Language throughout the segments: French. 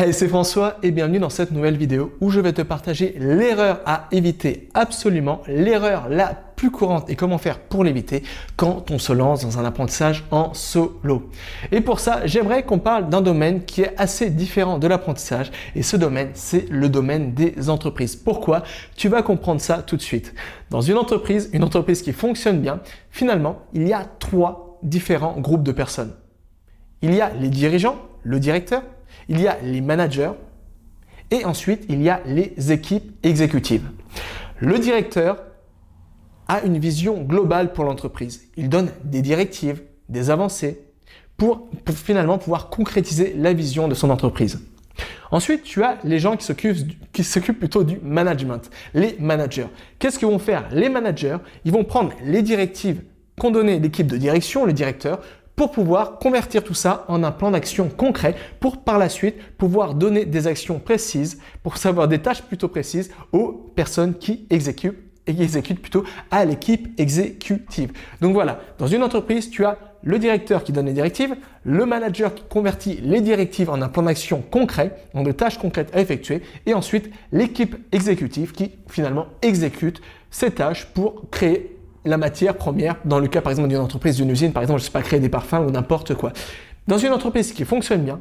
Hey, c'est François et bienvenue dans cette nouvelle vidéo où je vais te partager l'erreur à éviter, absolument l'erreur la plus courante et comment faire pour l'éviter quand on se lance dans un apprentissage en solo. Et pour ça, j'aimerais qu'on parle d'un domaine qui est assez différent de l'apprentissage et ce domaine, c'est le domaine des entreprises. Pourquoi? Tu vas comprendre ça tout de suite. Dans une entreprise qui fonctionne bien, finalement, il y a trois différents groupes de personnes. Il y a les dirigeants, le directeur, il y a les managers et ensuite il y a les équipes exécutives. Le directeur a une vision globale pour l'entreprise. Il donne des directives, des avancées pour finalement pouvoir concrétiser la vision de son entreprise. Ensuite, tu as les gens qui s'occupent plutôt du management, les managers. Qu'est-ce que vont faire les managers? Ils vont prendre les directives qu'ont donné l'équipe de direction, le directeur, pour pouvoir convertir tout ça en un plan d'action concret pour par la suite pouvoir donner des actions précises, pour savoir des tâches plutôt précises aux personnes qui exécutent plutôt à l'équipe exécutive. Donc voilà, dans une entreprise, tu as le directeur qui donne les directives, le manager qui convertit les directives en un plan d'action concret, en de tâches concrètes à effectuer, et ensuite l'équipe exécutive qui finalement exécute ces tâches pour créer la matière première, dans le cas par exemple d'une entreprise, d'une usine, par exemple, je ne sais pas, créer des parfums ou n'importe quoi. Dans une entreprise qui fonctionne bien,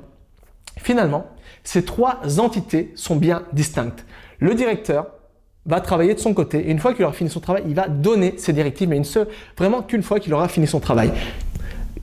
finalement, ces trois entités sont bien distinctes. Le directeur va travailler de son côté et une fois qu'il aura fini son travail, il va donner ses directives, mais vraiment qu'une fois qu'il aura fini son travail.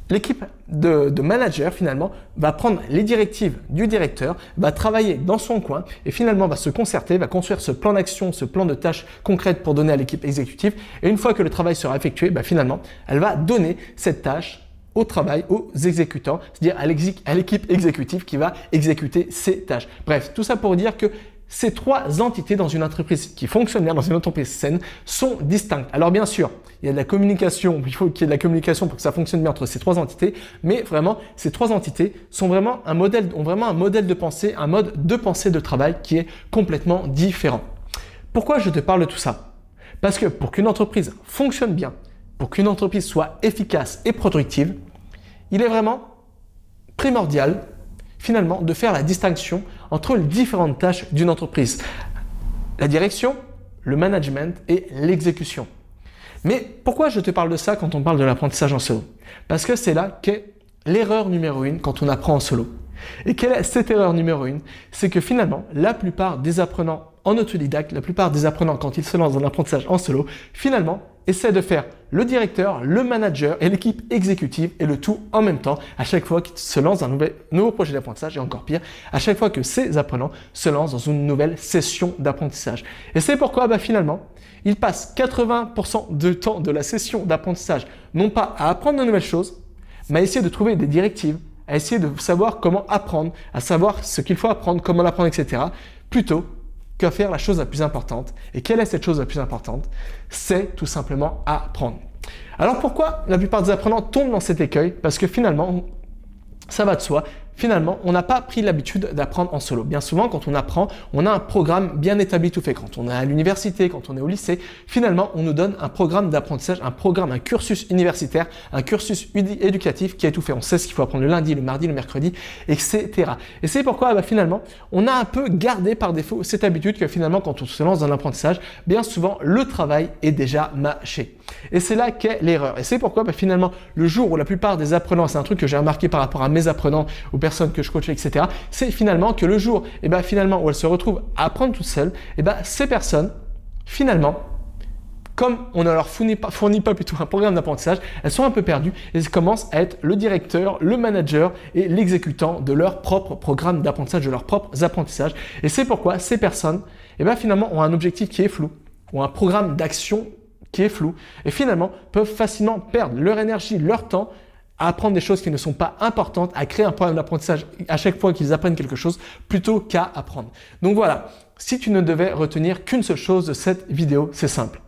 L'équipe de manager, finalement, va prendre les directives du directeur, va travailler dans son coin et finalement va se concerter, va construire ce plan d'action, ce plan de tâches concrètes pour donner à l'équipe exécutive. Et une fois que le travail sera effectué, finalement, elle va donner cette tâche au travail, aux exécutants, c'est-à-dire à l'équipe exécutive qui va exécuter ces tâches. Bref, tout ça pour dire que ces trois entités dans une entreprise qui fonctionne bien, dans une entreprise saine, sont distinctes. Alors bien sûr, il y a de la communication, il faut qu'il y ait de la communication pour que ça fonctionne bien entre ces trois entités, mais vraiment, ces trois entités ont vraiment un modèle de pensée, un mode de pensée de travail qui est complètement différent. Pourquoi je te parle de tout ça? Parce que pour qu'une entreprise fonctionne bien, pour qu'une entreprise soit efficace et productive, il est vraiment primordial finalement de faire la distinction entre les différentes tâches d'une entreprise. La direction, le management et l'exécution. Mais pourquoi je te parle de ça quand on parle de l'apprentissage en solo? Parce que c'est là qu'est l'erreur numéro 1 quand on apprend en solo. Et quelle est cette erreur numéro 1? C'est que finalement, la plupart des apprenants en autodidacte, la plupart des apprenants quand ils se lancent dans l'apprentissage en solo, finalement, essaient de faire le directeur, le manager et l'équipe exécutive et le tout en même temps à chaque fois qu'ils se lancent dans un nouveau projet d'apprentissage et encore pire, à chaque fois que ces apprenants se lancent dans une nouvelle session d'apprentissage. Et c'est pourquoi finalement, ils passent 80% du temps de la session d'apprentissage non pas à apprendre de nouvelles choses, mais à essayer de trouver des directives, à essayer de savoir comment apprendre, à savoir ce qu'il faut apprendre, comment l'apprendre, etc. plutôt qu'à faire la chose la plus importante. Et quelle est cette chose la plus importante? C'est tout simplement apprendre. Alors pourquoi la plupart des apprenants tombent dans cet écueil? Parce que finalement, ça va de soi. Finalement, on n'a pas pris l'habitude d'apprendre en solo. Bien souvent, quand on apprend, on a un programme bien établi tout fait. Quand on est à l'université, quand on est au lycée, finalement, on nous donne un programme d'apprentissage, un cursus universitaire, un cursus éducatif qui est tout fait. On sait ce qu'il faut apprendre le lundi, le mardi, le mercredi, etc. Et c'est pourquoi, finalement, on a un peu gardé par défaut cette habitude que finalement, quand on se lance dans l'apprentissage, bien souvent, le travail est déjà mâché. Et c'est là qu'est l'erreur. Et c'est pourquoi, finalement, le jour où la plupart des apprenants, c'est un truc que j'ai remarqué par rapport à mes apprenants, aux personnes que je coach, etc., c'est finalement que le jour finalement, où elles se retrouvent à apprendre toutes seules, ces personnes, finalement, comme on ne leur fournit pas plutôt un programme d'apprentissage, elles sont un peu perdues et elles commencent à être le directeur, le manager et l'exécutant de leur propre programme d'apprentissage, de leurs propres apprentissages. Et c'est pourquoi ces personnes, finalement, ont un objectif qui est flou, ont un programme d'action qui est flou et finalement peuvent facilement perdre leur énergie, leur temps à apprendre des choses qui ne sont pas importantes, à créer un programme d'apprentissage à chaque fois qu'ils apprennent quelque chose plutôt qu'à apprendre. Donc voilà, si tu ne devais retenir qu'une seule chose de cette vidéo, c'est simple.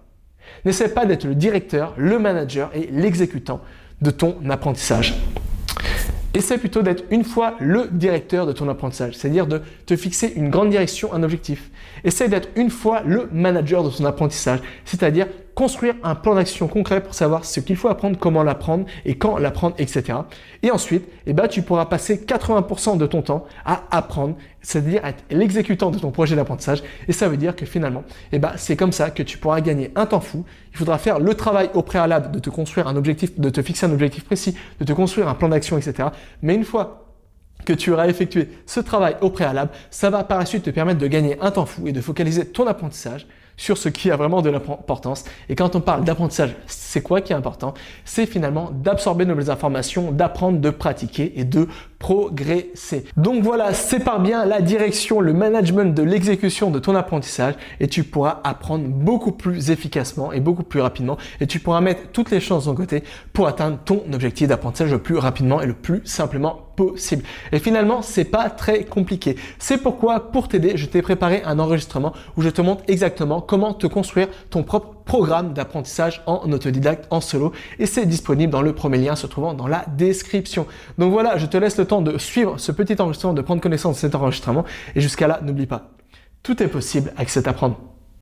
N'essaie pas d'être le directeur, le manager et l'exécutant de ton apprentissage. Essaie plutôt d'être une fois le directeur de ton apprentissage, c'est-à-dire de te fixer une grande direction, un objectif. Essaie d'être une fois le manager de ton apprentissage, c'est-à-dire construire un plan d'action concret pour savoir ce qu'il faut apprendre, comment l'apprendre et quand l'apprendre, etc. Et ensuite, tu pourras passer 80% de ton temps à apprendre, c'est-à-dire être l'exécutant de ton projet d'apprentissage. Et ça veut dire que finalement, c'est comme ça que tu pourras gagner un temps fou. Il faudra faire le travail au préalable de te construire un objectif, de te fixer un objectif précis, de te construire un plan d'action, etc. Mais une fois que tu auras effectué ce travail au préalable, ça va par la suite te permettre de gagner un temps fou et de focaliser ton apprentissage sur ce qui a vraiment de l'importance. Et quand on parle d'apprentissage, c'est quoi qui est important? C'est finalement d'absorber de nouvelles informations, d'apprendre, de pratiquer et de progresser. Donc voilà, sépare bien la direction, le management de l'exécution de ton apprentissage et tu pourras apprendre beaucoup plus efficacement et beaucoup plus rapidement et tu pourras mettre toutes les chances de ton côté pour atteindre ton objectif d'apprentissage le plus rapidement et le plus simplement possible. Et finalement, c'est pas très compliqué. C'est pourquoi, pour t'aider, je t'ai préparé un enregistrement où je te montre exactement comment te construire ton propre programme d'apprentissage en autodidacte, en solo. Et c'est disponible dans le premier lien se trouvant dans la description. Donc voilà, je te laisse le temps de suivre ce petit enregistrement, de prendre connaissance de cet enregistrement. Et jusqu'à là, n'oublie pas, tout est possible avec cet apprendre.